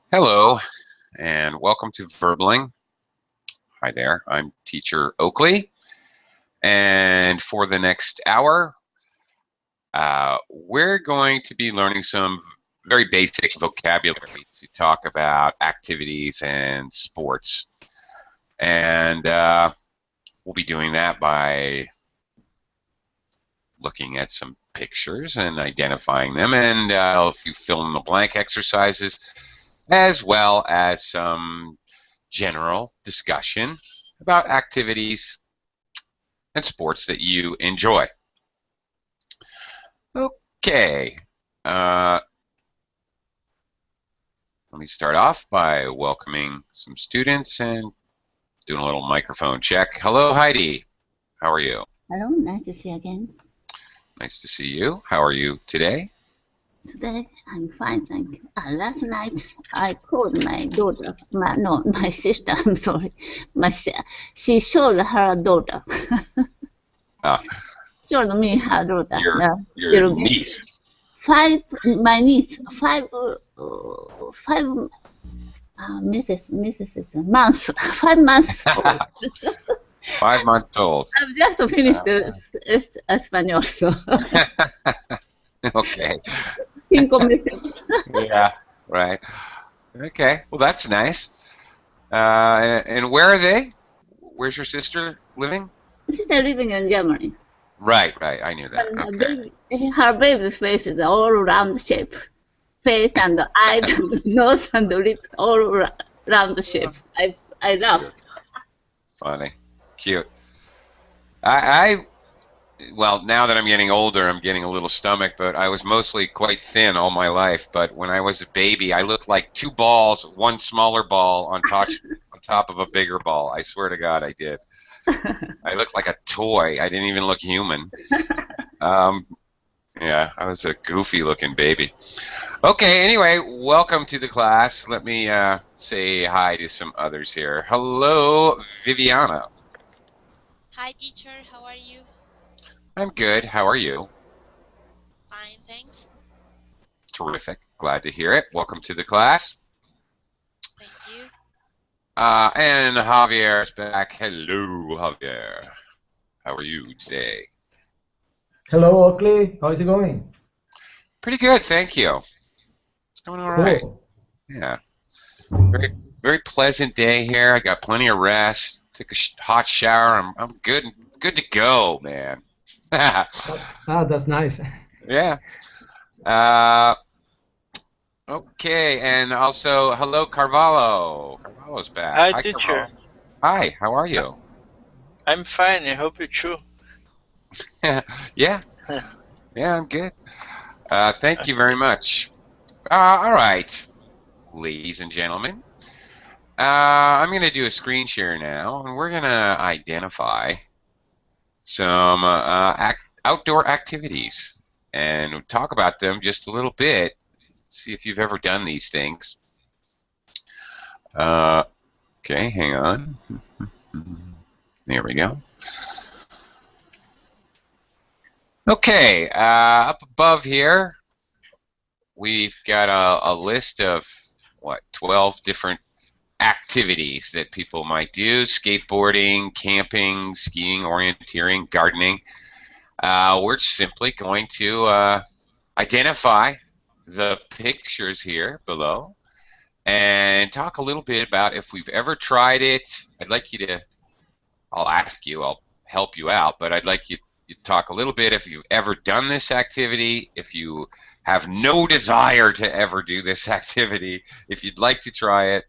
Hello, and welcome to Verbling. Hi there, I'm teacher Oakley, and for the next hour, we're going to be learning some very basic vocabulary to talk about activities and sports. And we'll be doing that by looking at some pictures and identifying them, and a few fill-in-the-blank exercises, as well as some general discussion about activities and sports that you enjoy. Okay, let me start off by welcoming some students and doing a little microphone check. Hello, Heidi. How are you? Hello, nice to see you again. Nice to see you. How are you today? Today, I'm fine, thank you. Last night, I called my daughter, my sister, I'm sorry. She showed her daughter. Showed me her daughter. Your niece. My niece, five months, 5 months old. 5 months old. I've just finished Espanol, so. Okay. Yeah, right. Okay, well that's nice. And where are they? Where's your sister living? She's living in Germany. Right, I knew that. Okay. Her baby's face is all round shape. Face and eyes and nose and lips all round shape. I laughed. Funny. Cute. Well, now that I'm getting older, I'm getting a little stomach, but I was mostly quite thin all my life. But when I was a baby, I looked like two balls, one smaller ball on top of a bigger ball. I swear to God, I did. I looked like a toy. I didn't even look human. Yeah, I was a goofy-looking baby. Okay, anyway, welcome to the class. Let me say hi to some others here. Hello, Viviana. Hi, teacher. How are you? I'm good. How are you? Fine, thanks. Terrific. Glad to hear it. Welcome to the class. Thank you. And Javier's back. Hello, Javier. How are you today? Hello, Oakley. How is it going? Pretty good, thank you. It's going all right. Cool. Yeah. Very pleasant day here. I got plenty of rest. Took a hot shower. I'm good to go, man. That's nice. Yeah. Okay, and also hello, Carvalho. Carvalho's back. Hi, teacher. Carvalho. Hi, how are you? I'm fine. I hope you too. Yeah, I'm good. Thank you very much. All right, ladies and gentlemen. I'm going to do a screen share now, and we're going to identify some outdoor activities and talk about them just a little bit. See if you've ever done these things. Okay, hang on. There we go. Okay, up above here, we've got a list of, 12 different activities that people might do: skateboarding, camping, skiing, orienteering, gardening. We're simply going to identify the pictures here below and talk a little bit about if we've ever tried it. I'll ask you, I'll help you out, but I'd like you to talk a little bit if you've ever done this activity, if you have no desire to ever do this activity, if you'd like to try it,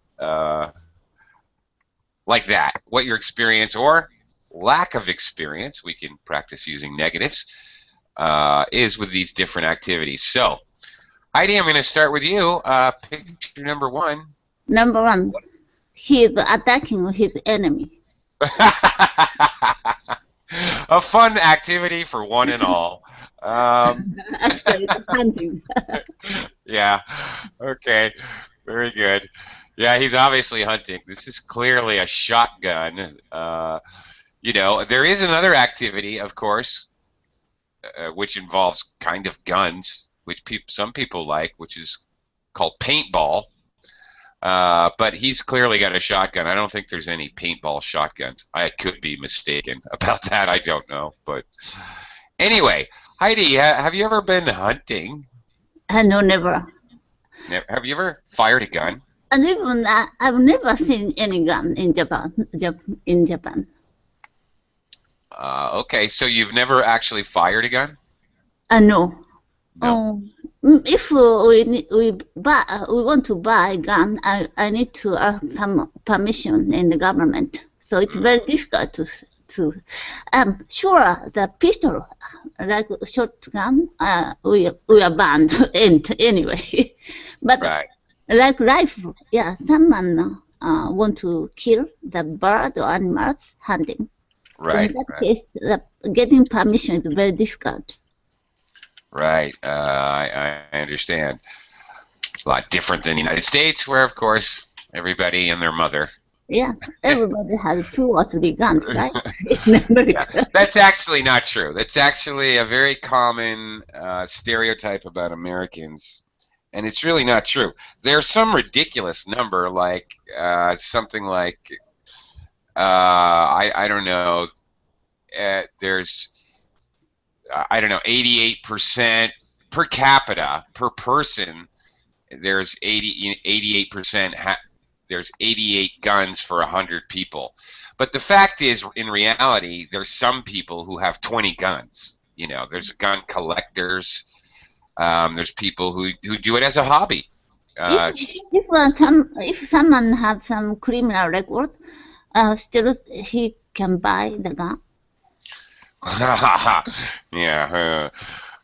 like that, what your experience or lack of experience, we can practice using negatives, is with these different activities. So, Heidi, I'm going to start with you. Picture number one. Number one, he's attacking his enemy. A fun activity for one and all. Actually, it's hunting. Yeah, okay, very good. Yeah, he's obviously hunting. This is clearly a shotgun. You know, there is another activity, of course, which involves kind of guns, which some people like, which is called paintball. But he's clearly got a shotgun. I don't think there's any paintball shotguns. I could be mistaken about that. I don't know. But anyway, Heidi, have you ever been hunting? No, never. Have you ever fired a gun? And even I've never seen any gun in Japan. In Japan. Okay, so you've never actually fired a gun? No. No. If we want to buy a gun, I need to ask some permission in the government. So it's very difficult to. Sure, the pistol, like shotgun, we are banned anyway. But Right. like rifle, yeah, someone want to kill the bird or animals hunting. Right. In that case, getting permission is very difficult. Right. I understand. A lot different than the United States, where, of course, everybody and their mother. Yeah, everybody has 2 or 3 guns, right? In America. Yeah, that's actually not true. That's actually a very common stereotype about Americans, and it's really not true. There's some ridiculous number, like something like I don't know. There's I don't know, 88% per capita per person. There's 88%. There's 88 guns for 100 people. But the fact is, in reality, there's some people who have 20 guns. You know, there's gun collectors. There's people who do it as a hobby. If someone has some criminal record, still he can buy the gun. Yeah.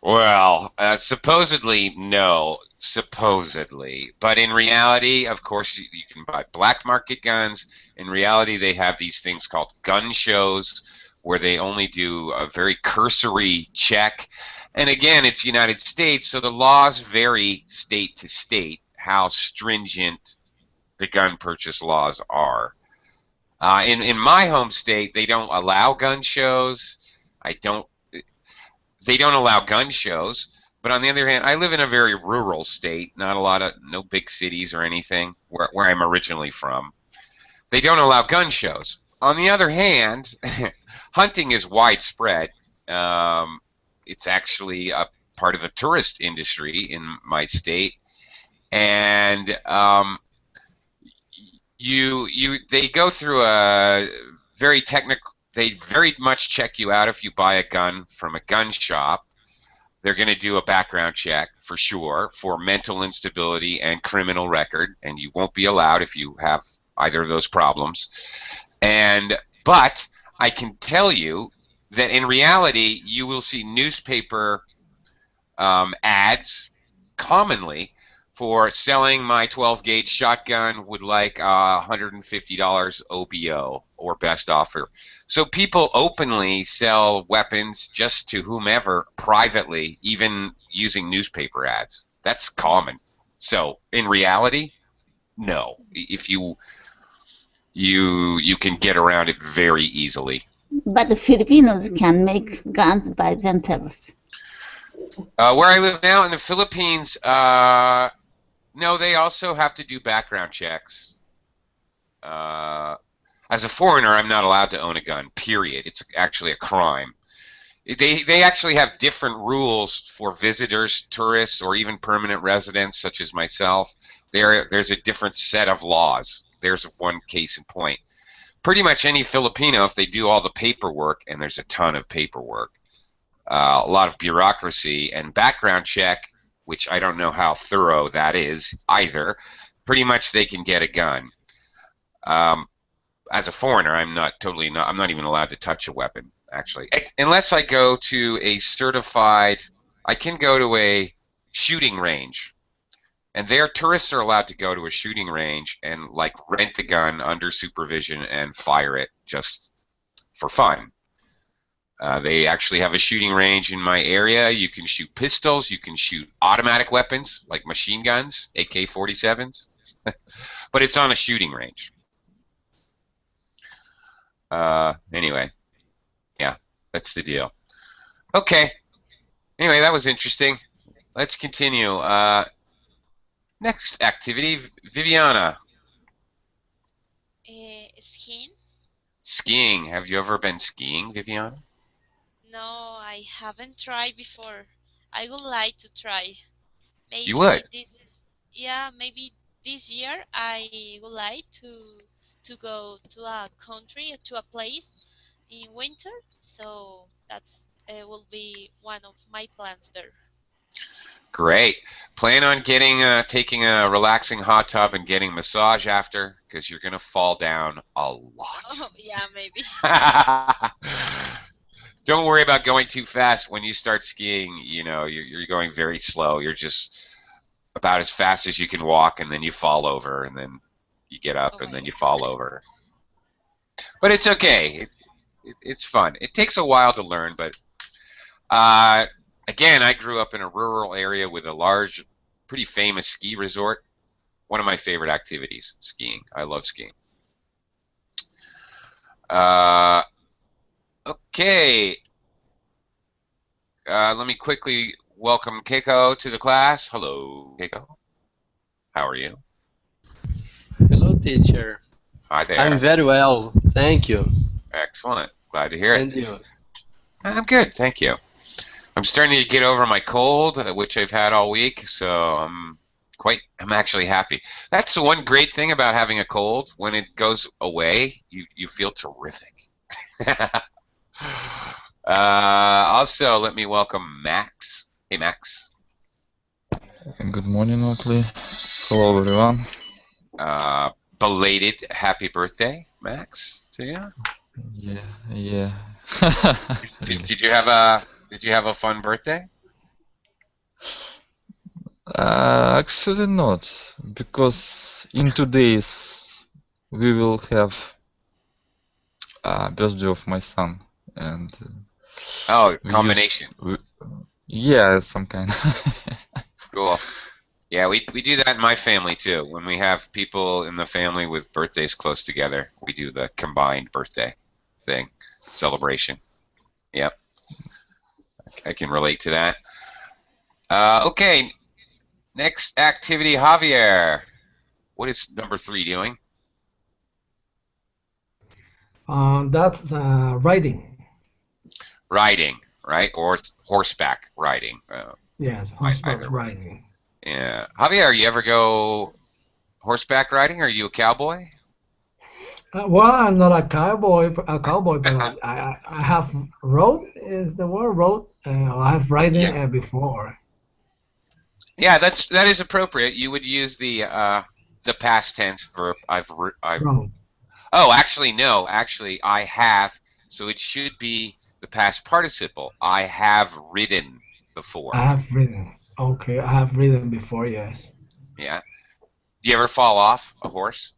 Well, supposedly no, supposedly, but in reality, of course, you can buy black market guns. In reality, they have these things called gun shows where they only do a very cursory check. And again, it's United States, so the laws vary state to state how stringent the gun purchase laws are. In my home state, they don't allow gun shows. They don't allow gun shows, but on the other hand, I live in a very rural state, no big cities or anything where I'm originally from. They don't allow gun shows. On the other hand, hunting is widespread. It's actually a part of the tourist industry in my state, and they go through a very technical. They very much check you out if you buy a gun from a gun shop. They're going to do a background check for sure for mental instability and criminal record, and you won't be allowed if you have either of those problems. But I can tell you that in reality, you will see newspaper ads commonly for selling my 12-gauge shotgun would like $150 OBO or best offer. So people openly sell weapons just to whomever privately, even using newspaper ads. That's common. So in reality, no. If you can get around it very easily. But the Filipinos can make guns by themselves. Where I live now in the Philippines, no, they also have to do background checks. As a foreigner, I'm not allowed to own a gun, period. It's actually a crime. They actually have different rules for visitors, tourists, or even permanent residents, such as myself. There's a different set of laws. There's one case in point. Pretty much any Filipino, if they do all the paperwork, and there's a ton of paperwork, a lot of bureaucracy and background check, which I don't know how thorough that is either, pretty much they can get a gun. As a foreigner, I'm not even allowed to touch a weapon, actually. Unless I go to I can go to a shooting range. And there, tourists are allowed to go to a shooting range and like rent a gun under supervision and fire it just for fun. They actually have a shooting range in my area. You can shoot pistols. You can shoot automatic weapons like machine guns, AK-47s. But it's on a shooting range. Anyway, yeah, that's the deal. Okay. Anyway, that was interesting. Let's continue. Next activity, Viviana. skiing? Skiing. Have you ever been skiing, Viviana? No, I haven't tried before. I would like to try. You would. Maybe this year I would like to go to a country, to a place in winter. So that's will be one of my plans there. Great. Plan on taking a relaxing hot tub and getting massage after, because you're gonna fall down a lot. Oh, yeah, maybe. Don't worry about going too fast. When you start skiing, you know, you're going very slow. You're just about as fast as you can walk, and then you fall over, and then you get up, Oh and my then you God. fall over. But it's okay. It's fun. It takes a while to learn, but again, I grew up in a rural area with a large, pretty famous ski resort. One of my favorite activities, skiing. I love skiing. Okay. Let me quickly welcome Keiko to the class. Hello, Keiko. How are you? Hello, teacher. Hi there. I'm very well, thank you. Excellent. Glad to hear it. And you? I'm good, thank you. I'm starting to get over my cold, which I've had all week, so I'm actually happy. That's the one great thing about having a cold. When it goes away, you feel terrific. Also, let me welcome Max. Hey, Max. Good morning, Oakley. Hello, everyone. Belated happy birthday, Max, to you. Yeah. Really. Did you have a fun birthday? Actually not, because in 2 days we will have birthday of my son, and Oh, we combination. yeah, some kind. Cool. Yeah, we do that in my family too. When we have people in the family with birthdays close together, we do the combined birthday thing, celebration. Yep. I can relate to that. Okay, next activity, Javier. What is number 3 doing? That's riding. Riding, right? Or horseback riding. Yes, horseback either way. riding. Yeah. Javier, you ever go horseback riding? Are you a cowboy? Well, I'm not a cowboy, but I have rode is the word rode. I have ridden Yeah. before. Yeah, that is appropriate. You would use the past tense verb. Rode. Oh, actually, no. Actually, I have. So it should be the past participle. I have ridden before. I have ridden. Okay, I have ridden before. Yes. Yeah. Do you ever fall off a horse?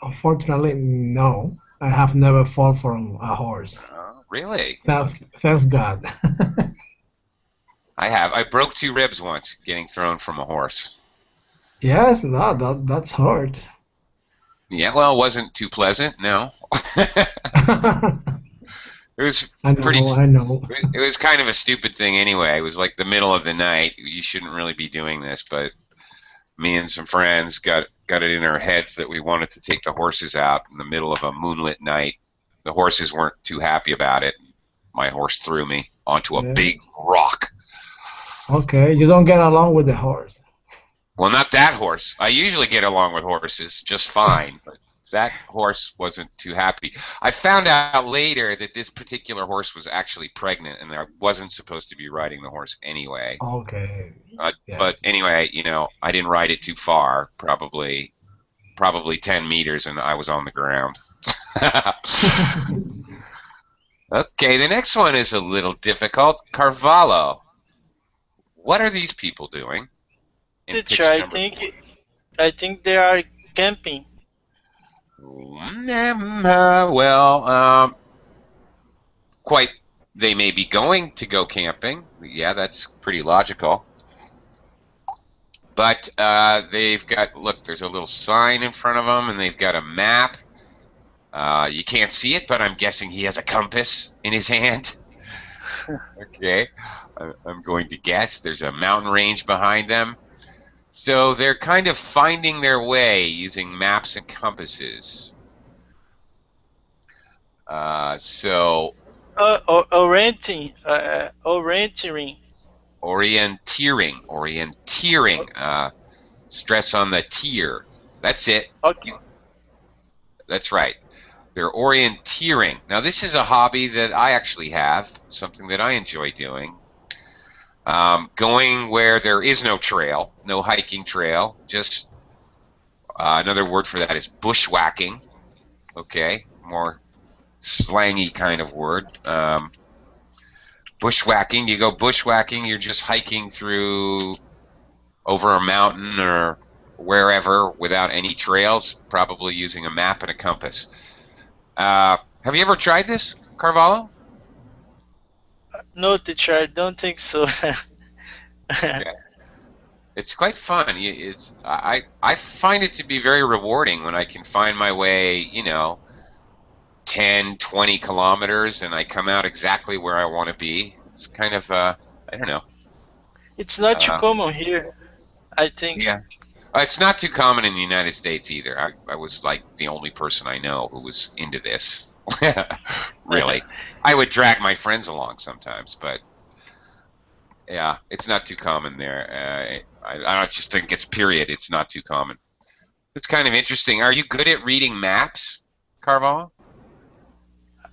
Unfortunately, no. I have never fall from a horse. Really? Thanks God. I have. I broke 2 ribs once getting thrown from a horse. Yes, that's hard. Yeah, well, it wasn't too pleasant, no. It was I know. It was kind of a stupid thing anyway. It was like the middle of the night. You shouldn't really be doing this, but me and some friends got it in our heads that we wanted to take the horses out in the middle of a moonlit night. The horses weren't too happy about it. My horse threw me onto a big rock. Okay, you don't get along with the horse. Well, not that horse. I usually get along with horses just fine, but that horse wasn't too happy. I found out later that this particular horse was actually pregnant, and I wasn't supposed to be riding the horse anyway. Okay. Yes. But anyway, you know, I didn't ride it too far, probably 10 meters, and I was on the ground. Okay, the next one is a little difficult. Carvalho. What are these people doing? Teacher, I think they are camping. They may be going to go camping. Yeah, that's pretty logical. But they've got, look, there's a little sign in front of them, and they've got a map. You can't see it, but I'm guessing he has a compass in his hand. Okay, I'm going to guess. There's a mountain range behind them. So they're kind of finding their way using maps and compasses. So Orienting, orienteering. Orienteering. Stress on the tier. That's it. Okay. That's right. They're orienteering. Now, this is a hobby that I actually have, something that I enjoy doing. Going where there is no trail, no hiking trail, just another word for that is bushwhacking. Okay, more slangy kind of word. Bushwhacking, you go bushwhacking, you're just hiking through over a mountain or wherever without any trails, probably using a map and a compass. Have you ever tried this, Carvalho? No, teacher, I don't think so. Okay. It's quite fun. I find it to be very rewarding when I can find my way, 10, 20 kilometers, and I come out exactly where I want to be. It's kind of, I don't know. It's not too common here, I think. Yeah. It's not too common in the United States either. I was like the only person I know who was into this. Really. I would drag my friends along sometimes, but yeah, it's not too common there. I just think it's not too common. It's kind of interesting. Are you good at reading maps, Carvalho?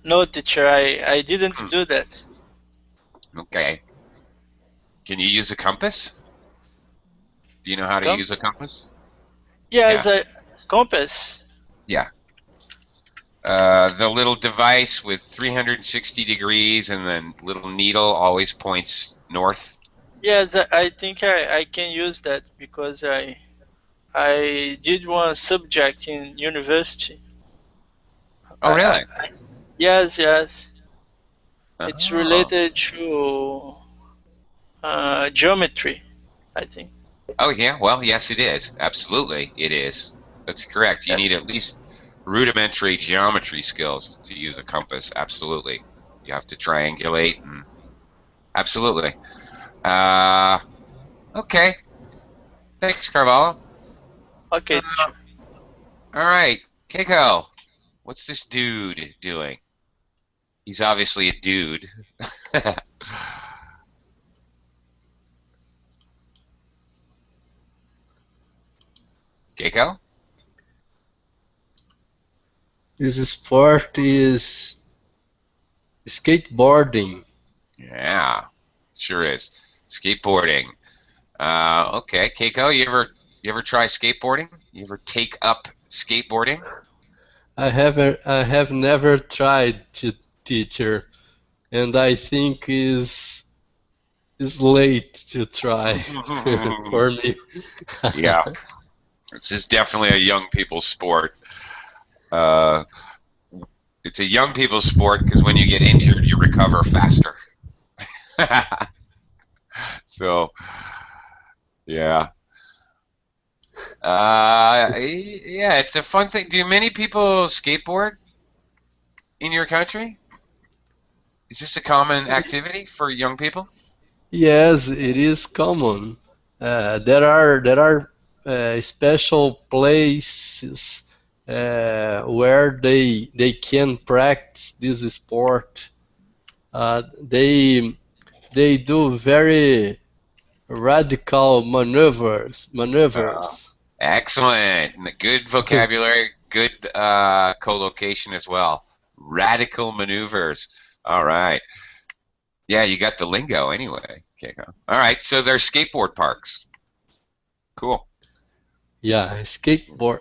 No, teacher, I didn't do that. Okay. Can you use a compass? Do you know how to use a compass? Yeah, it's a compass. Yeah. The little device with 360 degrees and then little needle always points north. Yes, I think I can use that because I did one subject in university. Oh, really? Yes. Oh. It's related to geometry, I think. Oh, yeah. Well, yes, it is. Absolutely, it is. That's correct. You need at least rudimentary geometry skills to use a compass. Absolutely. You have to triangulate. And absolutely. Okay. Thanks, Carvalho. Okay. All right. Keiko, what's this dude doing? He's obviously a dude. Keiko? This sport is skateboarding. Yeah, sure is. Skateboarding. Okay, Keiko, you ever try skateboarding? You ever take up skateboarding? I have never tried to teacher, and I think is late to try for me. Yeah, this is definitely a young people's sport. It's a young people's sport because when you get injured, you recover faster. So, yeah. Yeah, it's a fun thing. Do many people skateboard in your country? Is this a common activity for young people? Yes, it is common. There are special places where they can practice this sport. They do very radical maneuvers. Excellent. Good vocabulary, good collocation as well. Radical maneuvers. All right. Yeah, you got the lingo anyway, Keiko. All right, so there's skateboard parks. Cool. Yeah, skateboard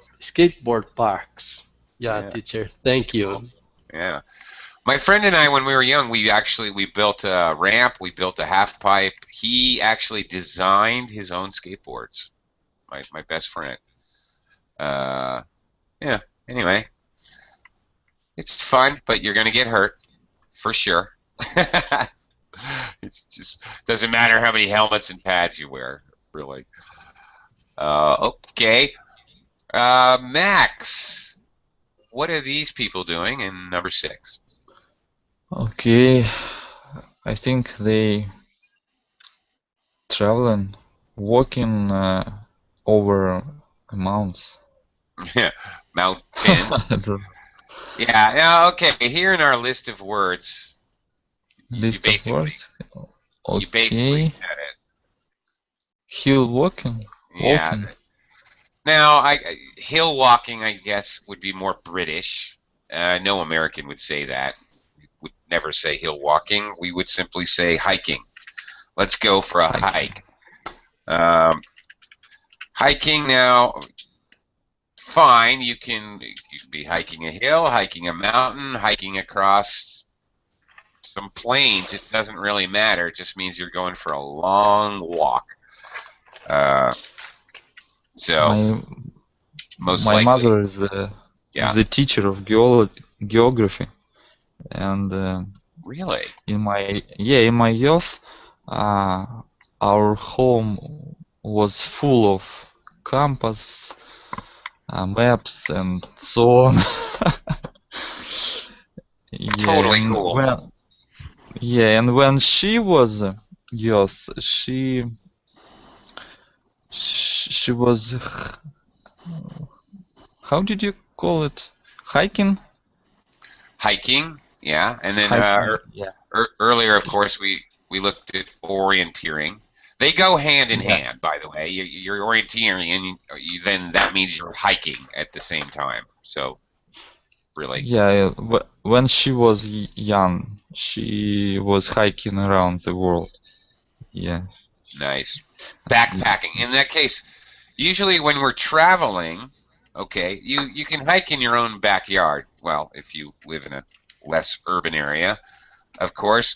parks. Yeah, teacher. Thank you. Cool. Yeah. My friend and I, when we were young, we built a ramp, we built a half pipe. He actually designed his own skateboards. My best friend. Yeah. Anyway, it's fun, but you're gonna get hurt for sure. It's just doesn't matter how many helmets and pads you wear, really. Okay. Max, what are these people doing in number 6? Okay, I think they traveling, walking over amounts. Mountain. Yeah, yeah, okay. Here in our list of words, you List of basically words. you basically Okay. said it. Hill walking. Yeah. Walking. Now, hill walking, I guess, would be more British. No American would say that. We would never say hill walking. We would simply say hiking. Let's go for a hike. Hiking now, fine. You can be hiking a hill, hiking a mountain, hiking across some plains. It doesn't really matter. It just means you're going for a long walk. So most My likely, mother is yeah. the teacher of geography, and Really? in my youth, our home was full of compass, maps, and so on. Totally cool. And when she was youth, she was, how did you call it? Hiking? Hiking, yeah. And then Hiking, yeah. earlier, of course, we looked at orienteering. They go hand in Yeah. hand, by the way. You're orienteering, and then that means you're hiking at the same time. So, really. Yeah, when she was young, she was hiking around the world. Yeah. Nice. Backpacking. In that case, usually when we're traveling, okay, you can hike in your own backyard. Well, if you live in a less urban area, of course.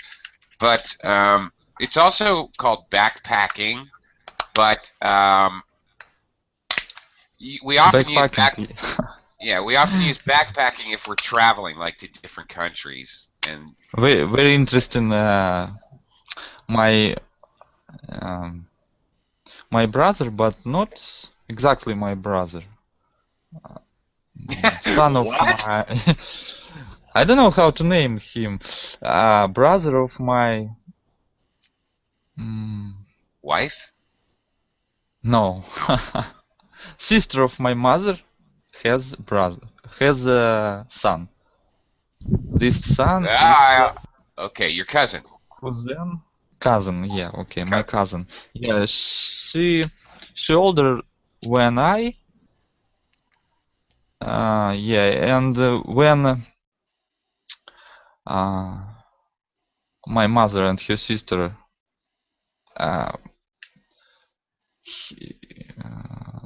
But it's also called backpacking. But we often use we often use backpacking if we're traveling, like to different countries. And very, very interesting. My my brother, but not exactly my brother. Son of my. I don't know how to name him. Brother of my. Wife? No. Sister of my mother has a son. This son is okay, your cousin. Cousin, yeah, okay, my cousin. Yeah, she older when I. Yeah, and when my mother and her sister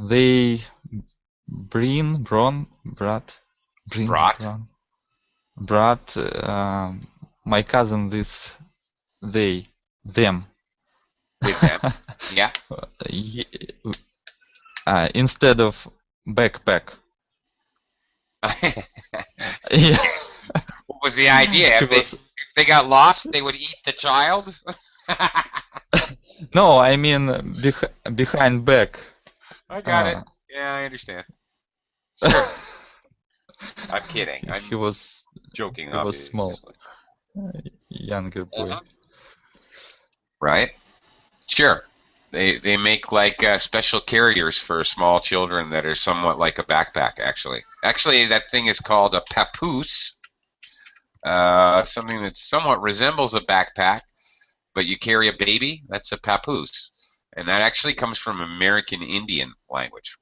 they brought my cousin them with them. Yeah. Instead of backpack. Yeah. What was the idea? If they got lost, they would eat the child? No, I mean behind back. I got it. Yeah, I understand. Sure. I'm kidding. He was joking. He was small, younger boy. Right? Sure. They make like special carriers for small children that are somewhat like a backpack. Actually, that thing is called a papoose. Something that somewhat resembles a backpack, but you carry a baby. That's a papoose, and that actually comes from American Indian language.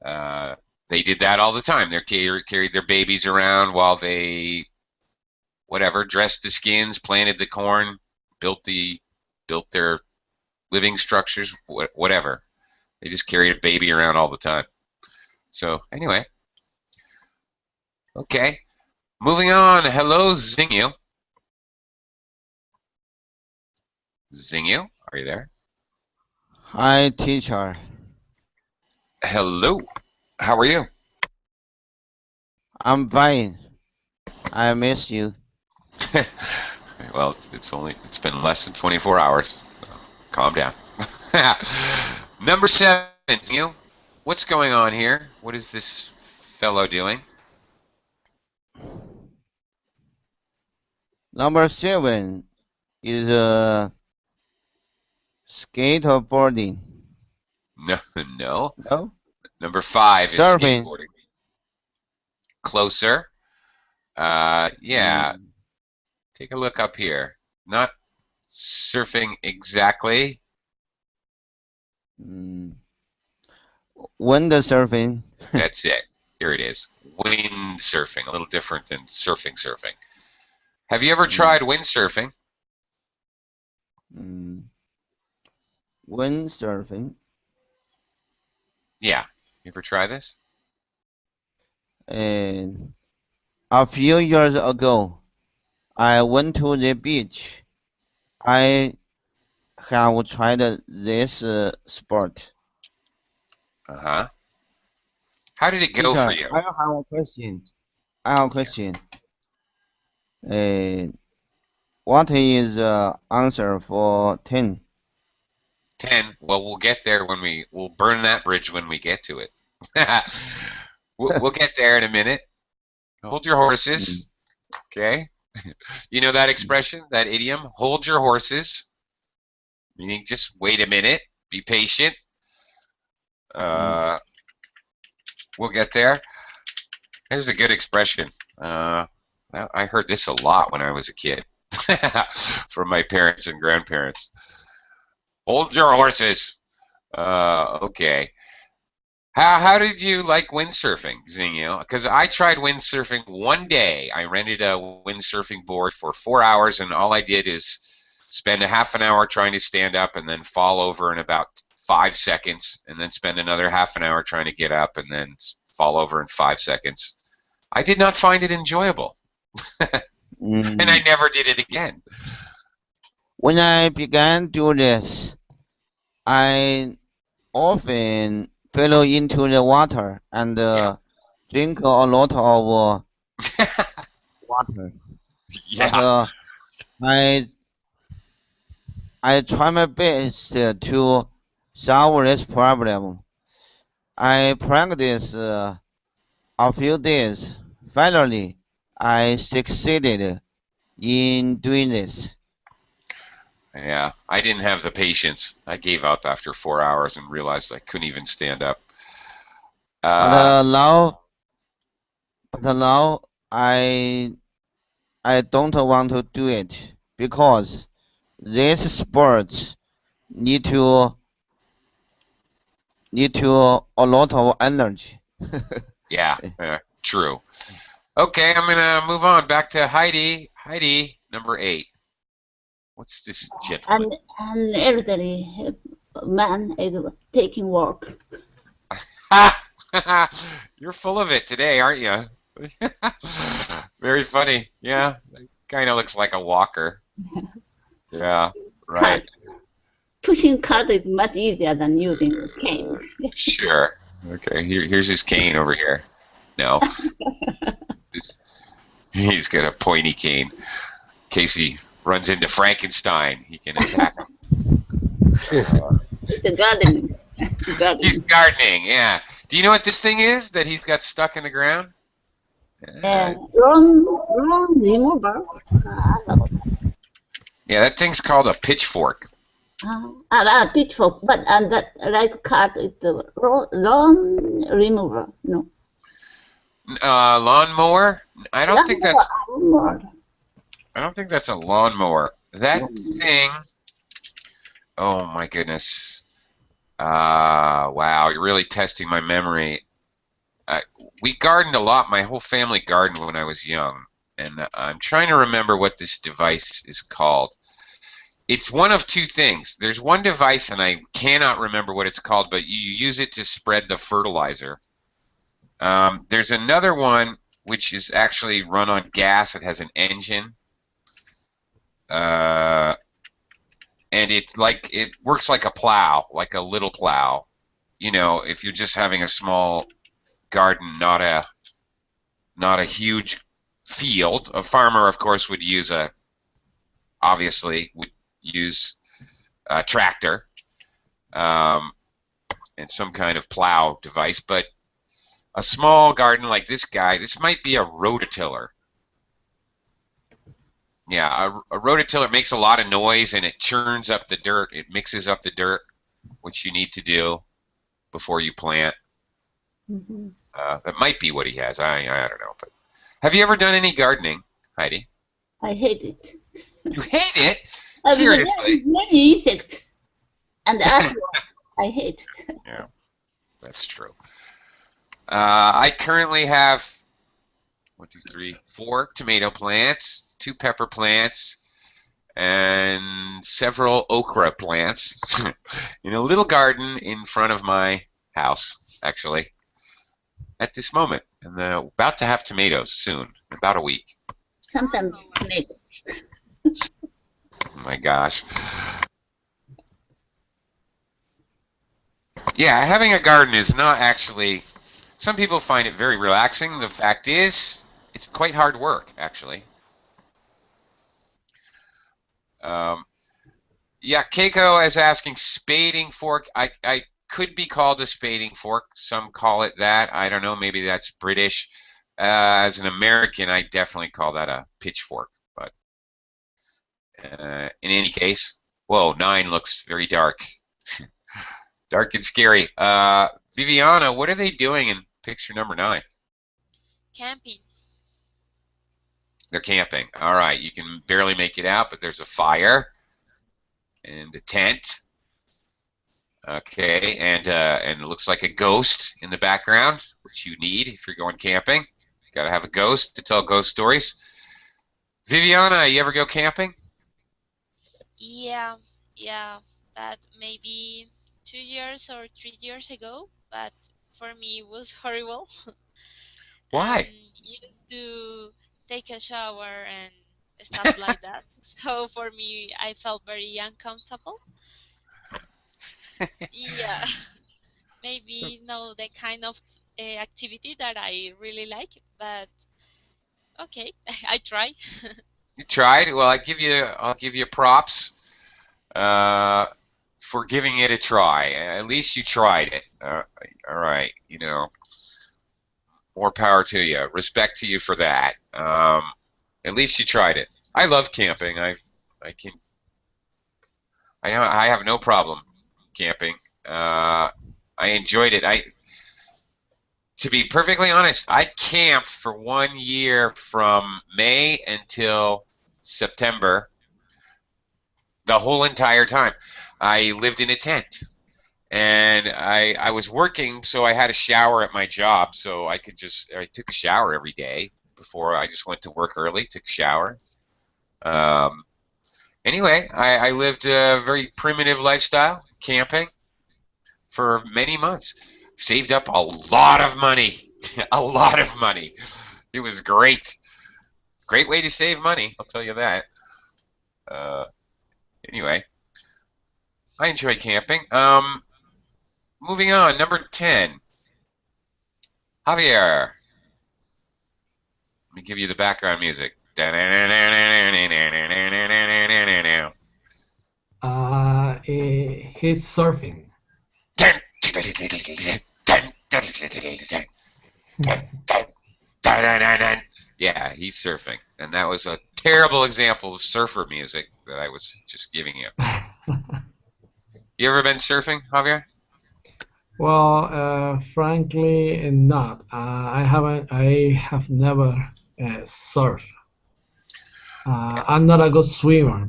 They did that all the time. They carried their babies around while they, dressed the skins, planted the corn, built their living structures, whatever. They just carried a baby around all the time. So anyway, okay, moving on. Hello, Zingu. Zingu, are you there? Hi, teacher. Hello. How are you? I'm fine. I miss you. Well, it's been less than 24 hours. So calm down. Number 7, Zingu. What's going on here? What is this fellow doing? Number 7 is skateboarding. No, no. No. Number 5 is Surfing. skateboarding. Closer. Yeah. Mm, Take a look up here. Not surfing exactly. mm. Windsurfing. That's it. Here it is. Windsurfing. A little different than surfing. Have you ever Mm, tried windsurfing? mm. Windsurfing. Yeah. You ever try this? And a few years ago, I went to the beach. I have tried this sport. Uh-huh. How did it go for Teacher, you? I have a question. I have a question. What is the answer for 10? 10. Well, we'll get there when we'll burn that bridge when we get to it. We'll get there in a minute. Hold your horses. Okay. You know that expression, that idiom? Hold your horses. Meaning just wait a minute. Be patient. We'll get there. There's a good expression. I heard this a lot when I was a kid from my parents and grandparents. Hold your horses. Okay. How did you like windsurfing, Xingyu? Because I tried windsurfing one day. I rented a windsurfing board for 4 hours, and all I did is spend a half an hour trying to stand up and then fall over in about 5 seconds, and then spend another half an hour trying to get up and then fall over in 5 seconds. I did not find it enjoyable, and I never did it again. When I began doing this, I often fell into the water and drink a lot of water. Yeah. But I try my best to solve this problem. I practiced a few days. Finally, I succeeded in doing this. Yeah, I didn't have the patience. I gave up after 4 hours and realized I couldn't even stand up. But now I don't want to do it because these sports need to a lot of energy. Yeah, true. Okay, I'm gonna move on back to Heidi. Heidi, number 8. What's this gentleman? An elderly man is taking walk. You're full of it today, aren't you? Very funny. Yeah, kind of looks like a walker. Yeah, right. Pushing cart is much easier than using a cane. Sure. Okay, here's his cane over here. No. He's got a pointy cane. In case he runs into Frankenstein, he can attack him. The gardening. He's gardening, yeah. Do you know what this thing is that he's got stuck in the ground? Lawn remover. Yeah, that thing's called a pitchfork. Pitchfork, but that like cart is the lawn remover. No. Lawnmower? I don't think that's. Lawnmower. I don't think that's a lawnmower. That thing. Oh my goodness. Wow, you're really testing my memory. We gardened a lot. My whole family gardened when I was young, and I'm trying to remember what this device is called. It's one of two things. There's one device, and I cannot remember what it's called, but you use it to spread the fertilizer. There's another one which is actually run on gas. It has an engine, and it works like a plow, like a little plow. You know, if you're just having a small garden, not a huge field. A farmer, of course, would use a tractor and some kind of plow device, but a small garden like this guy, this might be a rototiller. Yeah, a rototiller makes a lot of noise and it churns up the dirt. It mixes up the dirt, which you need to do. before you plant. Mm-hmm. That might be what he has. I don't know. But have you ever done any gardening, Heidi? I hate it. You hate it? Because there Seriously? are many insects and earthworm. I hate. Yeah, that's true. I currently have 1, 2, 3, 4 tomato plants, 2 pepper plants, and several okra plants in a little garden in front of my house, actually, at this moment. And about to have tomatoes soon, in about a week. Sometimes tomatoes. Oh my gosh. Yeah, having a garden is not actually. Some people find it very relaxing. The fact is, it's quite hard work, actually. Yeah, Keiko is asking spading fork. I could be called a spading fork. Some call it that. I don't know. Maybe that's British. As an American, I definitely call that a pitchfork. But in any case, whoa, 9 looks very dark. Dark and scary. Viviana, what are they doing in picture number 9? Camping. They're camping. All right, you can barely make it out, but there's a fire and a tent. Okay, and it looks like a ghost in the background, which you need if you're going camping. You gotta have a ghost to tell ghost stories. Viviana, you ever go camping? Yeah, yeah, but maybe 2 years or 3 years ago. But for me, it was horrible. Why? Used to take a shower and stuff like that. So for me, I felt very uncomfortable. Yeah, So maybe no the kind of activity that I really like, but okay, I try. you tried. Well, I'll give you props for giving it a try. At least you tried it. All right, more power to you. Respect to you for that. At least you tried it. I love camping. I can. I know I have no problem camping. I enjoyed it. To be perfectly honest, I camped for 1 year from May until September, the whole entire time. I lived in a tent, and I was working, so I had a shower at my job, so I took a shower every day before I just went to work early, took a shower. Um, anyway, I lived a very primitive lifestyle, camping for many months. Saved up a lot of money, a lot of money. It was great. Great way to save money, I'll tell you that. Uh, anyway, I enjoy camping. Moving on, number 10. Javier. Let me give you the background music. He's surfing. Yeah, he's surfing. And that was a terrible example of surfer music that I was just giving you. You ever been surfing, Javier? Well, frankly, not. I haven't. I have never surfed. I'm not a good swimmer,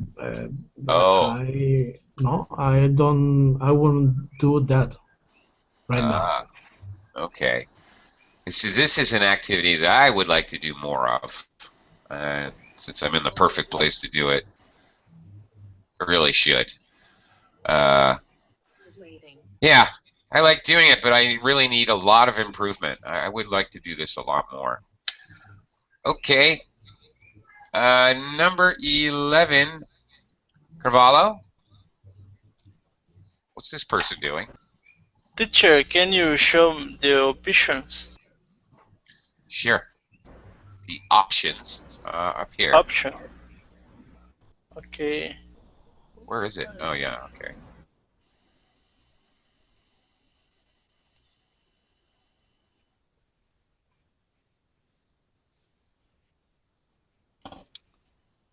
but Oh, I don't. I wouldn't do that right now. okay. This is an activity that I would like to do more of. Since I'm in the perfect place to do it, I really should. Yeah, I like doing it, but I really need a lot of improvement. I would like to do this a lot more. Okay, number 11, Carvalho. What's this person doing? Teacher, can you show the options? Sure. The options up here. Option. Okay. Where is it? Oh yeah, okay.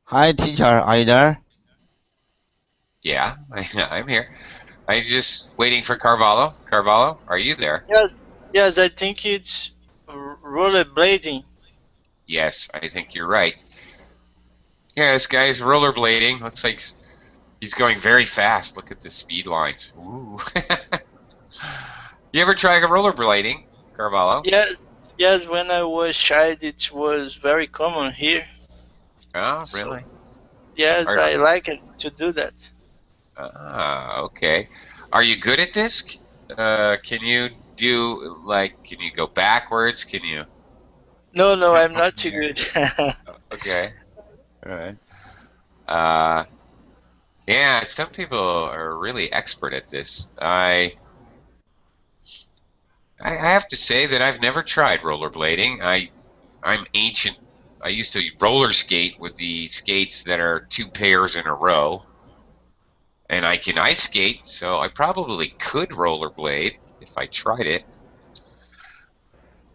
Hi, teacher. Are you there? Yeah, I'm here. I'm just waiting for Carvalho. Carvalho, are you there? Yes, yes, I think it's rollerblading. Yes, I think you're right. Yeah, this guy's rollerblading. Looks like he's going very fast. Look at the speed lines. Ooh. You ever try rollerblading, Carvalho? Yes, yes. When I was child, it was very common here. Oh, So really? yes, Are, I like it to do that. okay. Are you good at this? Can you do can you go backwards? Can you No, no, jump I'm up not in too the air? good. Okay. All right. Uh, yeah, some people are really expert at this. I have to say that I've never tried rollerblading. I'm ancient. I used to roller skate with the skates that are two pairs in a row, and I can ice skate, so I probably could rollerblade if I tried it.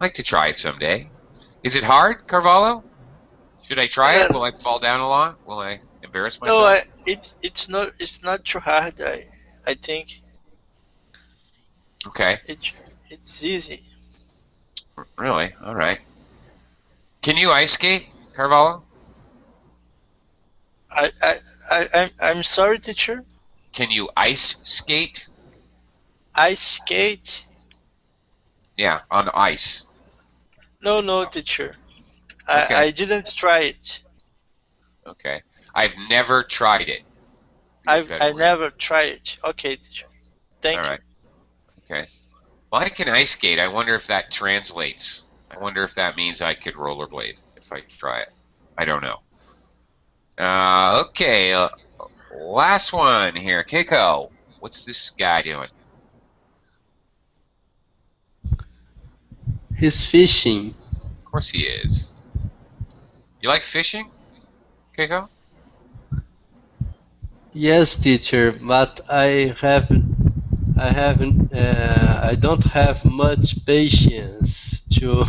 I'd like to try it someday. Is it hard, Carvalho? Should I try it? Will Yes. I fall down a lot? Will I embarrass No, myself? it's not too hard. I think Okay, it's it's easy. really? All right. Can you ice skate, Carvalho? I'm sorry, teacher. Can you ice skate? Ice skate? Yeah, on ice. No, no, teacher. Okay, I didn't try it. okay. I've never tried it. Be a I better way. never tried it. Okay, teacher. All Thank you. right. Okay. Well, I can ice skate. I wonder if that translates. I wonder if that means I could rollerblade if I try it. I don't know. Okay. Last one here. Keiko, what's this guy doing? He's fishing. Of course he is. You like fishing, Keiko? Yes, teacher, but I don't have much patience to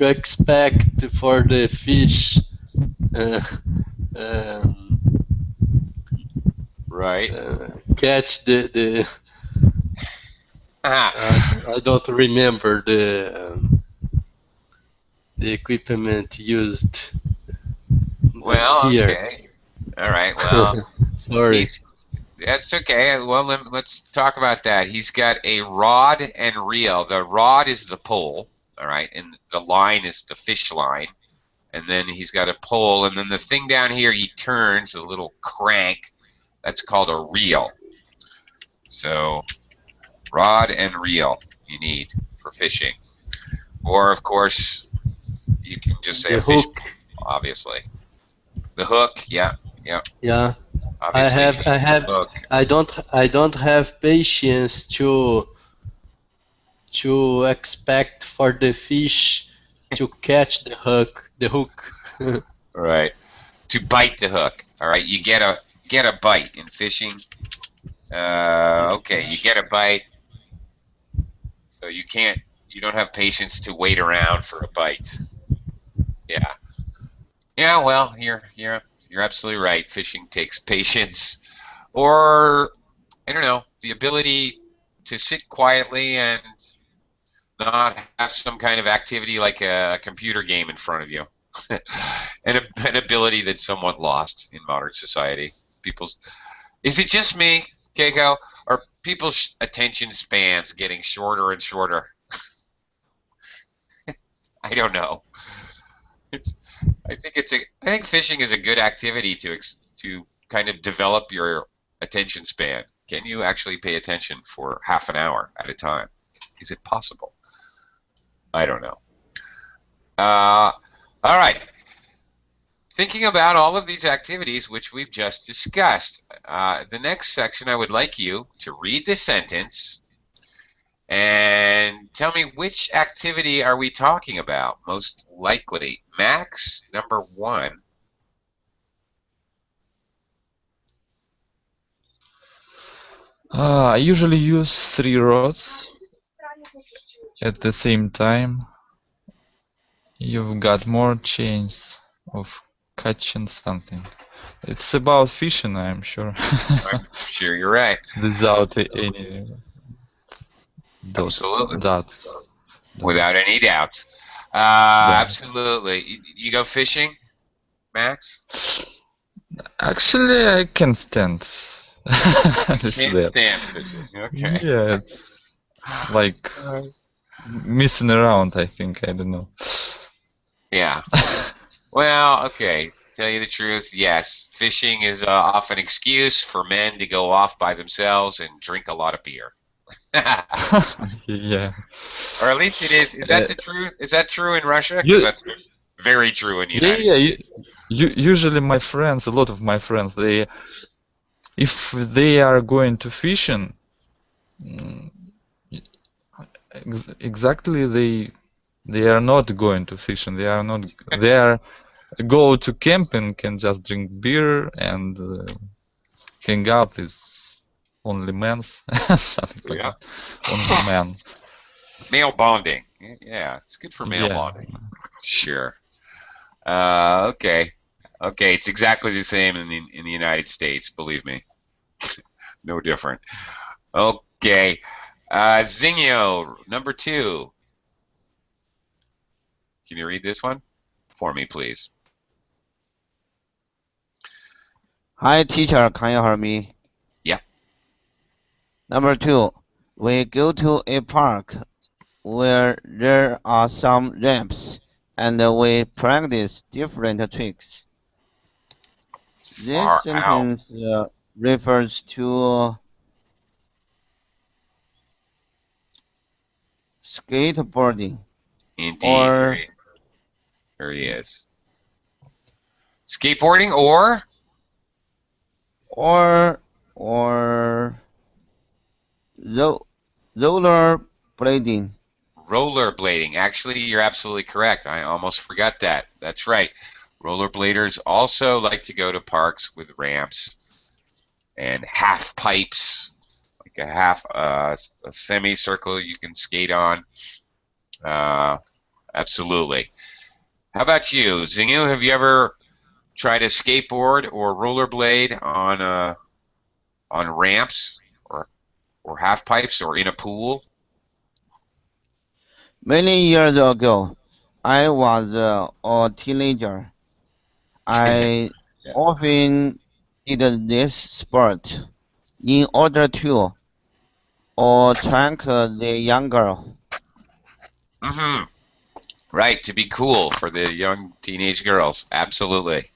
expect for the fish uh, um, Right. catch the Ah, I don't remember the equipment used well, here. okay. All right. Well, Sorry. that's okay. Well, let's talk about that. He's got a rod and reel. The rod is the pole, all right, and the line is the fish line. And then he's got a pole, and then the thing down here he turns, a little crank, that's called a reel. So rod and reel you need for fishing. Or, of course, you can just say a The fish hook. pole, obviously. The hook, yeah, yeah. Yeah. Obviously, you need the hook. I don't have patience to expect for the fish to catch the hook. Right. To bite the hook. All right. You get a bite in fishing. Okay, you get a bite, so you don't have patience to wait around for a bite. Yeah. Yeah, well, you're absolutely right. Fishing takes patience, or I don't know, the ability to sit quietly and not have some kind of activity like a computer game in front of you. An ability that's somewhat lost in modern society. Is it just me, Keiko, or people's attention spans getting shorter and shorter? I don't know. It's I think fishing is a good activity to kind of develop your attention span. Can you actually pay attention for half an hour at a time? Is it possible? I don't know. All right. Thinking about all of these activities which we've just discussed, the next section I would like you to read the sentence and tell me which activity are we talking about most likely. Max, number 1. I usually use 3 rods at the same time. You've got more chance of catching something. It's about fishing, I'm sure. I'm sure you're right. Without any Absolutely. doubt. Without any doubt. Doubt. Absolutely. You go fishing, Max? Actually, I can stand. Can't stand fishing. Okay. Yeah, it's like messing around, I think. I don't know. Yeah. Well, okay. Tell you the truth, yes. Fishing is often an excuse for men to go off by themselves and drink a lot of beer. Yeah. Or at least it is. Is that the truth? Is that true in Russia? Because You, that's very true in the yeah, United yeah. States. Usually, my friends, a lot of my friends, if they are going to fishing, mm, exactly, they are not going to fishing. They are not. They are go to camping and just drink beer and hang out with only men, something like Yeah. that. Only men. Male bonding. Yeah, it's good for male Yeah. bonding. Sure. Okay. Okay, it's exactly the same in the United States, believe me. No different. Okay. Zingio, number 2. Can you read this one for me, please? Hi, teacher. Can you hear me? Yeah. Number 2. We go to a park where there are some ramps, and we practice different tricks. This Far out. sentence refers to skateboarding Indeed. or There he is. Skateboarding or or or rollerblading. rollerblading. Actually, you're absolutely correct. I almost forgot that. That's right. Rollerbladers also like to go to parks with ramps and half pipes, like a semicircle you can skate on. Absolutely. How about you, Zingu? Have you ever tried to skateboard or rollerblade on ramps or half pipes or in a pool? Many years ago, I was a teenager. I Yeah. often did this sport in order to attract the young girl. Mm-hmm. Right, to be cool for the young teenage girls. Absolutely.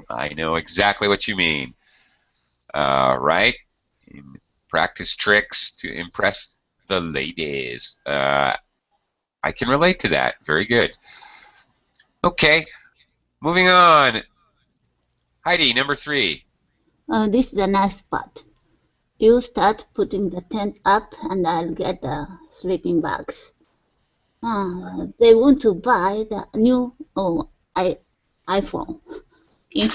I know exactly what you mean. Right? Practice tricks to impress the ladies. I can relate to that. Very good. Okay, moving on. Heidi, number 3. This is a nice spot. You start putting the tent up, and I'll get the sleeping bags. They want to buy the new iPhone in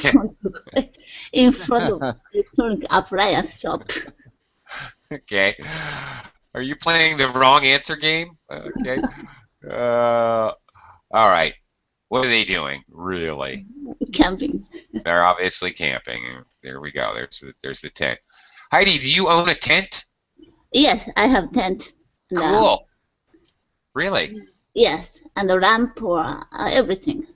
front of electronic appliance shop. Okay. Are you playing the wrong answer game? Okay. All right. What are they doing? Really? Camping. They're obviously camping. There we go. There's the tent. Heidi, do you own a tent? Yes, I have tent. And, Cool. Really? yes, and a lamp or everything.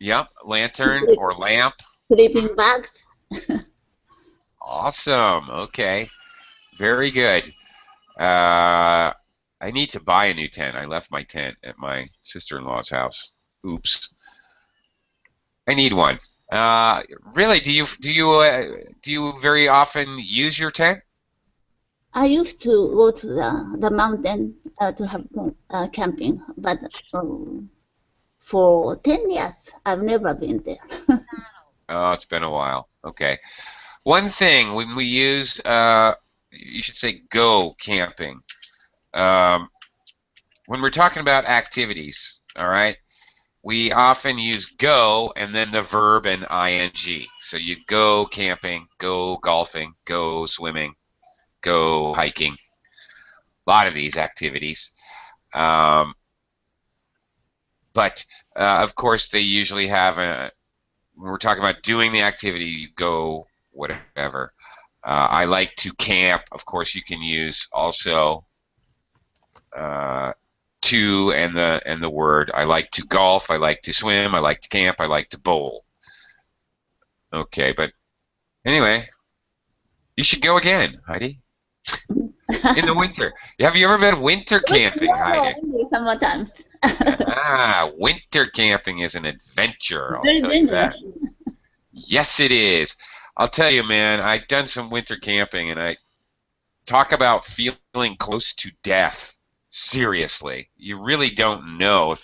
Yep. Lantern or lamp. Sleeping bags. Awesome. Okay. Very good. I need to buy a new tent. I left my tent at my sister-in-law's house. Oops. I need one. Really? Do you very often use your tent? I used to go to the mountain to have camping, but for 10 years I've never been there. Oh, it's been a while. Okay. One thing when we use, you should say go camping. When we're talking about activities, all right, we often use go and then the verb and ing. So you go camping, go golfing, go swimming, go hiking. A lot of these activities. But of course, they usually have when we're talking about doing the activity, you go whatever. I like to camp. Of course, you can use also to and the word. I like to golf. I like to swim. I like to camp. I like to bowl. Okay, but anyway, you should go again, Heidi. In the winter. Have you ever been winter camping, Heidi? Sometimes. Winter camping is an adventure, I'll Very tell you that. dangerous. Yes, it is. I'll tell you, man, I've done some winter camping, and I talk about feeling close to death. Seriously, you really don't know.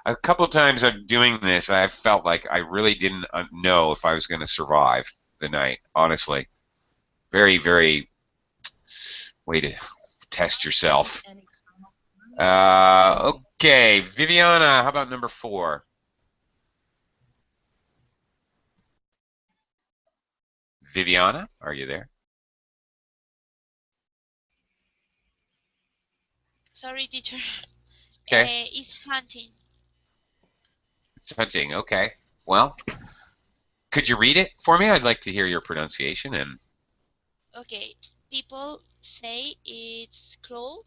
A couple of times I'm doing this, I've felt like I really didn't know if I was going to survive the night, honestly. Very, very way to test yourself. Okay, Viviana, how about number 4? Viviana, are you there? Sorry, teacher. Okay. Is hunting. It's hunting, okay. Well, could you read it for me? I'd like to hear your pronunciation. And Okay. People say it's cruel,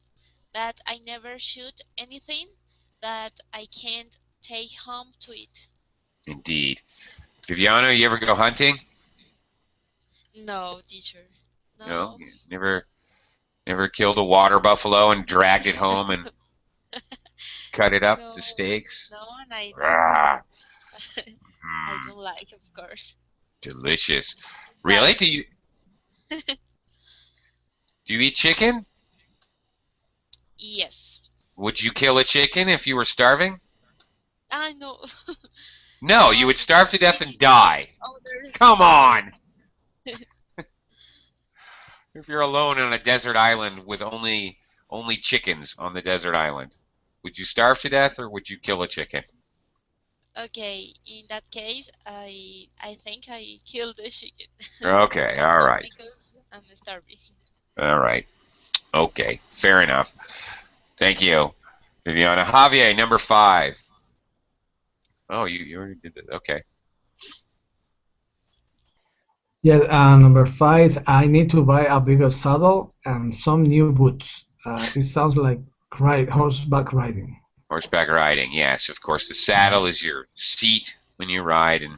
but I never shoot anything that I can't take home to eat. indeed. Viviana, you ever go hunting? No, teacher. No? No. Never killed a water buffalo and dragged it home and cut it up to No. steaks? No, and I Ah, I don't like, of course. delicious. Really? Do you eat chicken? Yes. Would you kill a chicken if you were starving? I know. No, you would starve to death and Maybe die. other Come on! other If you're alone on a desert island with only chickens on the desert island, would you starve to death or would you kill a chicken? Okay, in that case, I think I killed the chicken. Okay, But all just right. because I'm starving. All right. Okay, fair enough. Thank you, Viviana. Javier, number 5. Oh, you already did that. Okay. Yeah, number 5, I need to buy a bigger saddle and some new boots. It sounds like horseback riding. Horseback riding, yes. Of course, the saddle is your seat when you ride, and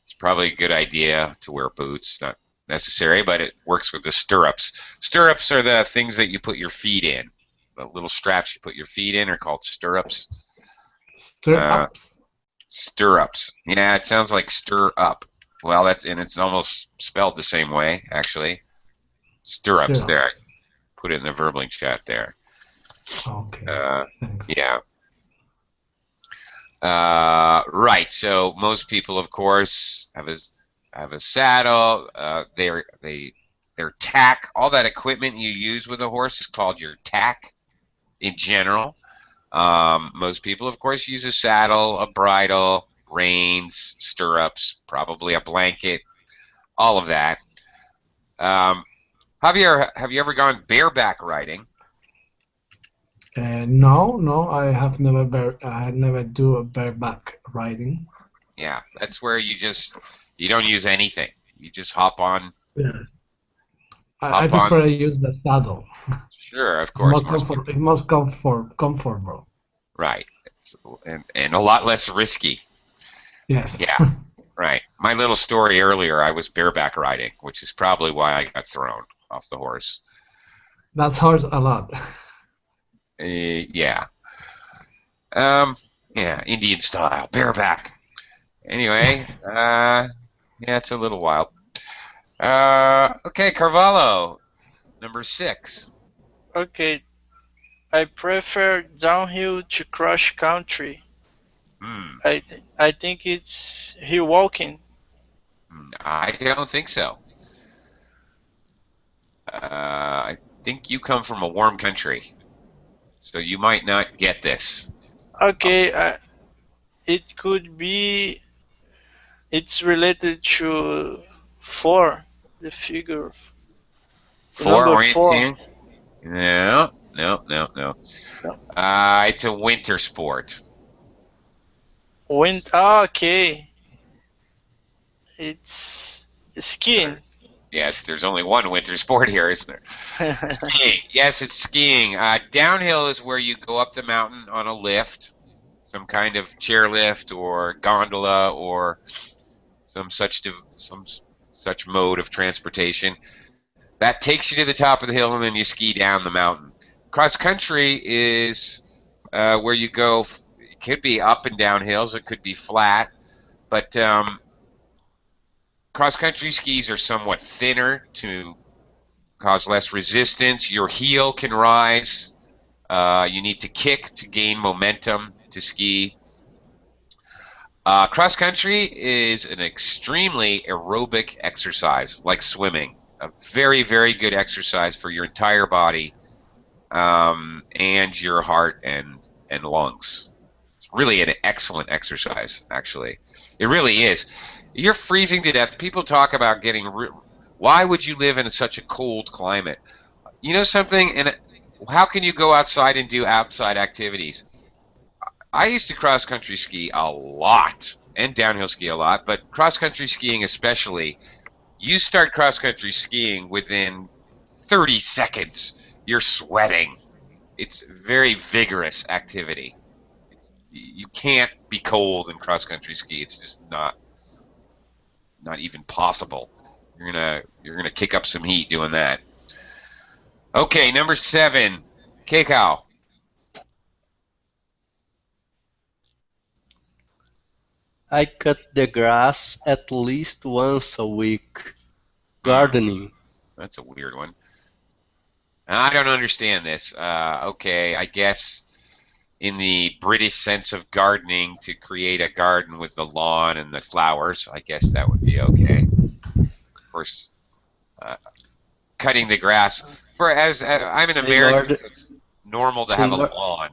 it's probably a good idea to wear boots. Not necessary, but it works with the stirrups. Stirrups are the things that you put your feet in. The little straps you put your feet in are called stirrups. Stirrups. Stirrups. Yeah, it sounds like stir up. Well, it's almost spelled the same way, actually. Stirrups. There. Stirrups. Put it in the verbal chat there. Okay. Thanks. Yeah. Right. So most people, of course, have a saddle. Their tack, all that equipment you use with a horse is called your tack. In general, most people, of course, use a saddle, a bridle, reins, stirrups, probably a blanket, all of that. Javier, have you ever gone bareback riding? No, I have never do a bareback riding. Yeah, that's where you don't use anything. You just hop on. Yes. I Hop prefer on. to use the saddle. Sure, of It's course. more comfortable. Right, and a lot less risky. Yes. Yeah, right. My little story earlier, I was bareback riding, which is probably why I got thrown off the horse. That hurts a lot. Yeah. Yeah, Indian style, bareback. Anyway, yeah, it's a little wild. Okay, Carvalho, number 6. Okay, I prefer downhill to cross country. I think it's hill walking. I don't think so. I think you come from a warm country, so you might not get this. Okay, it could be. It's related to 4, the figure. The 4 number 4. orienteering? No. No. It's a winter sport. Okay. It's skiing. Yes, there's only one winter sport here, isn't there? Skiing. Yes, it's skiing. Downhill is where you go up the mountain on a lift, some kind of chairlift or gondola or some such mode of transportation. That takes you to the top of the hill, and then you ski down the mountain. Cross country is where you go. It could be up and down hills. It could be flat, but cross country skis are somewhat thinner to cause less resistance. Your heel can rise. You need to kick to gain momentum to ski. Cross country is an extremely aerobic exercise, like swimming. A very, very good exercise for your entire body and your heart and lungs. It's really an excellent exercise, actually. It really is. You're freezing to death. People talk about getting. Why would you live in such a cold climate? You know something? And how can you go outside and do outside activities? I used to cross country ski a lot and downhill ski a lot, but cross country skiing especially. You start cross country skiing within 30 seconds, you're sweating. It's very vigorous activity. You can't be cold in cross country ski. It's just not even possible. You're gonna kick up some heat doing that. Okay, number 7, Keikau. I cut the grass at least once a week. Gardening. That's a weird one. I don't understand this. Okay, I guess in the British sense of gardening, to create a garden with the lawn and the flowers, I guess that would be okay. Of course, cutting the grass. As I'm an American, normal to have a lawn.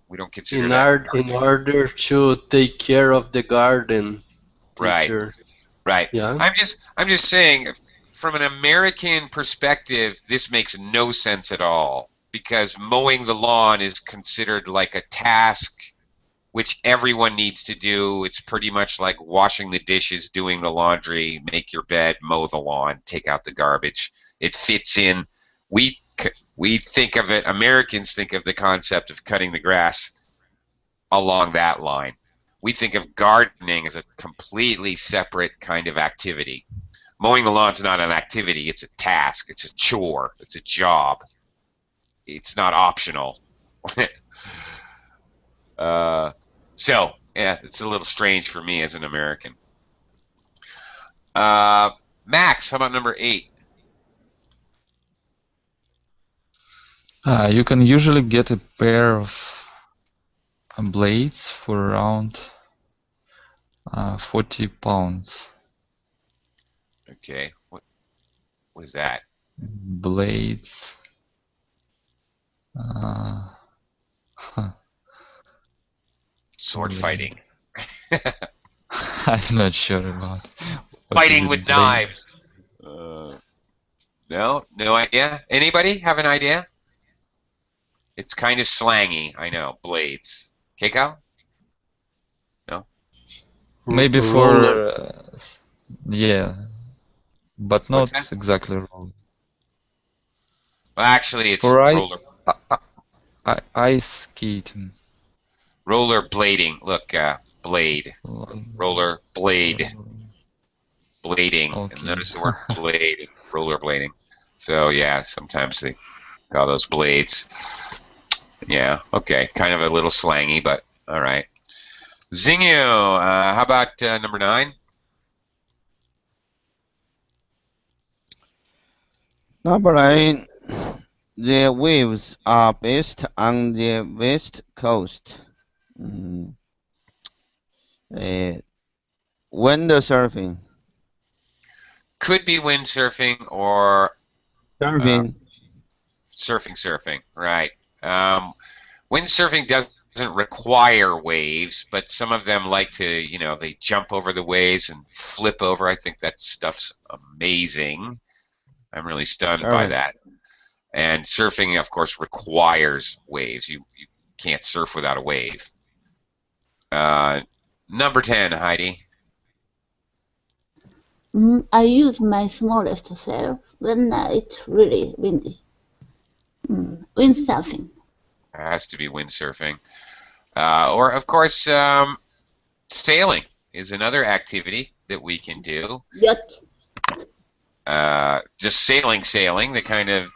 We don't consider that. In order to take care of the garden, teacher. Right. Yeah. I'm just saying, from an American perspective, this makes no sense at all, because mowing the lawn is considered like a task which everyone needs to do. It's pretty much like washing the dishes, doing the laundry, make your bed, mow the lawn, take out the garbage. It fits in. We think of it, Americans think of the concept of cutting the grass along that line. We think of gardening as a completely separate kind of activity. Mowing the lawn's not an activity, it's a task, it's a chore, it's a job. It's not optional. So, yeah, it's a little strange for me as an American. Max, how about number 8? You can usually get a pair of blades for around 40 pounds. Okay, what is that? Blades. Sword fighting. I'm not sure about Fighting with knives. No idea. Anybody have an idea? It's kind of slangy, I know. Blades. Keikau? No? Maybe for yeah, but not exactly roller. Well, actually, it's for roller. Ice skating. Rollerblading. Look, blade. Roller blade. Blading. Okay. And notice the word blade. Rollerblading. So yeah, sometimes they call those blades. Yeah. Okay. Kind of a little slangy, but all right. Xingyu, how about number 9? Number 9, the waves are based on the west coast. Windsurfing. Could be windsurfing or Surfing. surfing. Right. Windsurfing doesn't require waves, but some of them like to, they jump over the waves and flip over. I think that stuff's amazing. I'm really stunned by that. And surfing, of course, requires waves. You can't surf without a wave. Number 10, Heidi. I use my smallest sail when it's really windy. Windsurfing. It has to be windsurfing. Or, of course, sailing is another activity that we can do. Yacht. Just sailing, the kind of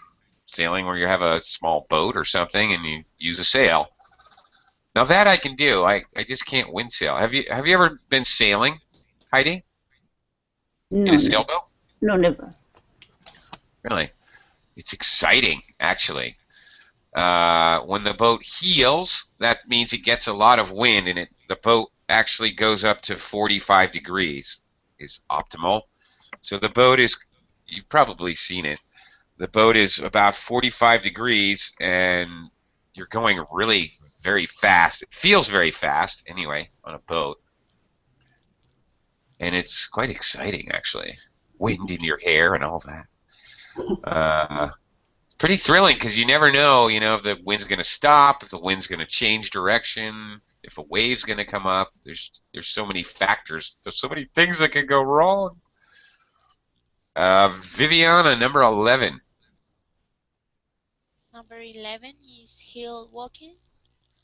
sailing where you have a small boat or something and you use a sail. Now that I can do. I just can't wind sail. Have you ever been sailing, Heidi? No, In a sailboat? no, never. Really? It's exciting, actually. When the boat heels, that means it gets a lot of wind, and the boat actually goes up to 45 degrees is optimal. So the boat is, you've probably seen it, the boat is about 45 degrees, and you're going really very fast. It feels very fast, anyway, on a boat. And it's quite exciting, actually. Wind in your hair and all that. It's pretty thrilling because you never know, if the wind's going to stop, if the wind's going to change direction, if a wave's going to come up. There's so many factors. There's so many things that can go wrong. Viviana, number 11. Number 11 is hill walking.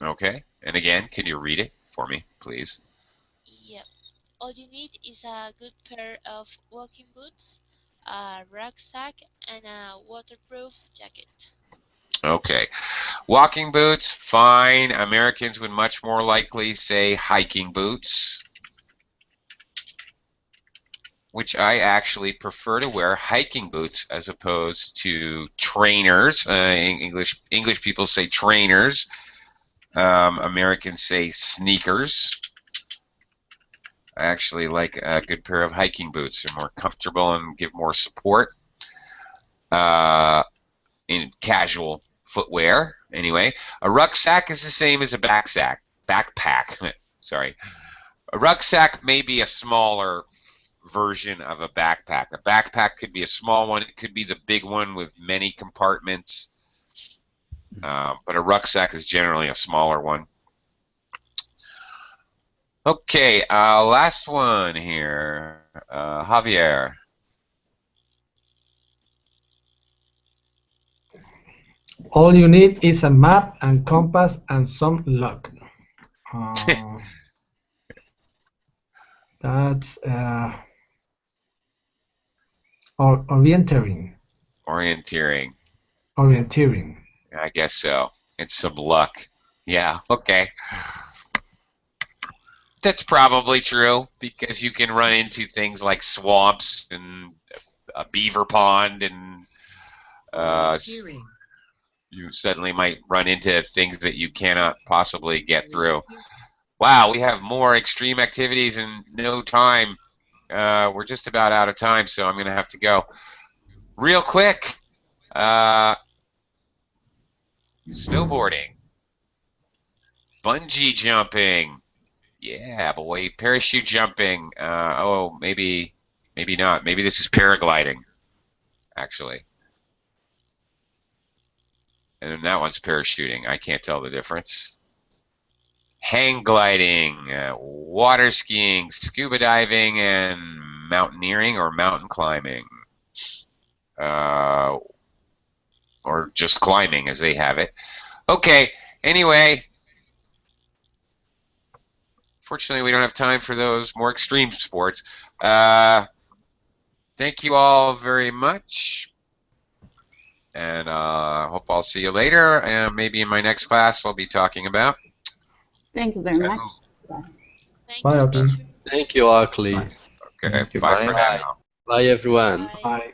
Okay. And again, can you read it for me, please? Yep. All you need is a good pair of walking boots, a rucksack, and a waterproof jacket. Okay. Walking boots, fine. Americans would much more likely say hiking boots, which I actually prefer to wear hiking boots as opposed to trainers. English people say trainers. Americans say sneakers. I actually like a good pair of hiking boots. They're more comfortable and give more support in casual footwear. Anyway, a rucksack is the same as a backpack. Sorry. A rucksack may be a smaller version of a backpack. A backpack could be a small one. It could be the big one with many compartments. But a rucksack is generally a smaller one. Okay, last one here. Javier. All you need is a map and compass and some luck. That's orienteering. Orienteering. Orienteering. I guess so. And some luck. Yeah, okay. That's probably true because you can run into things like swamps and a beaver pond, and you suddenly might run into things that you cannot possibly get through. Wow, we have more extreme activities in no time. We're just about out of time, so I'm going to have to go. Real quick, snowboarding, bungee jumping, yeah, boy, parachute jumping. Oh, maybe not. Maybe this is paragliding, actually. And then that one's parachuting. I can't tell the difference. Hang gliding, water skiing, scuba diving, and mountaineering or mountain climbing. Or just climbing as they have it. Okay, anyway. Fortunately, we don't have time for those more extreme sports. Thank you all very much. And hope I'll see you later. And maybe in my next class I'll be talking about. Thank you very much. Thank Bye, you, Oakley. teacher. Thank you, Oakley. Okay, Thank you. bye Bye. for now. Bye, everyone. Bye. Bye.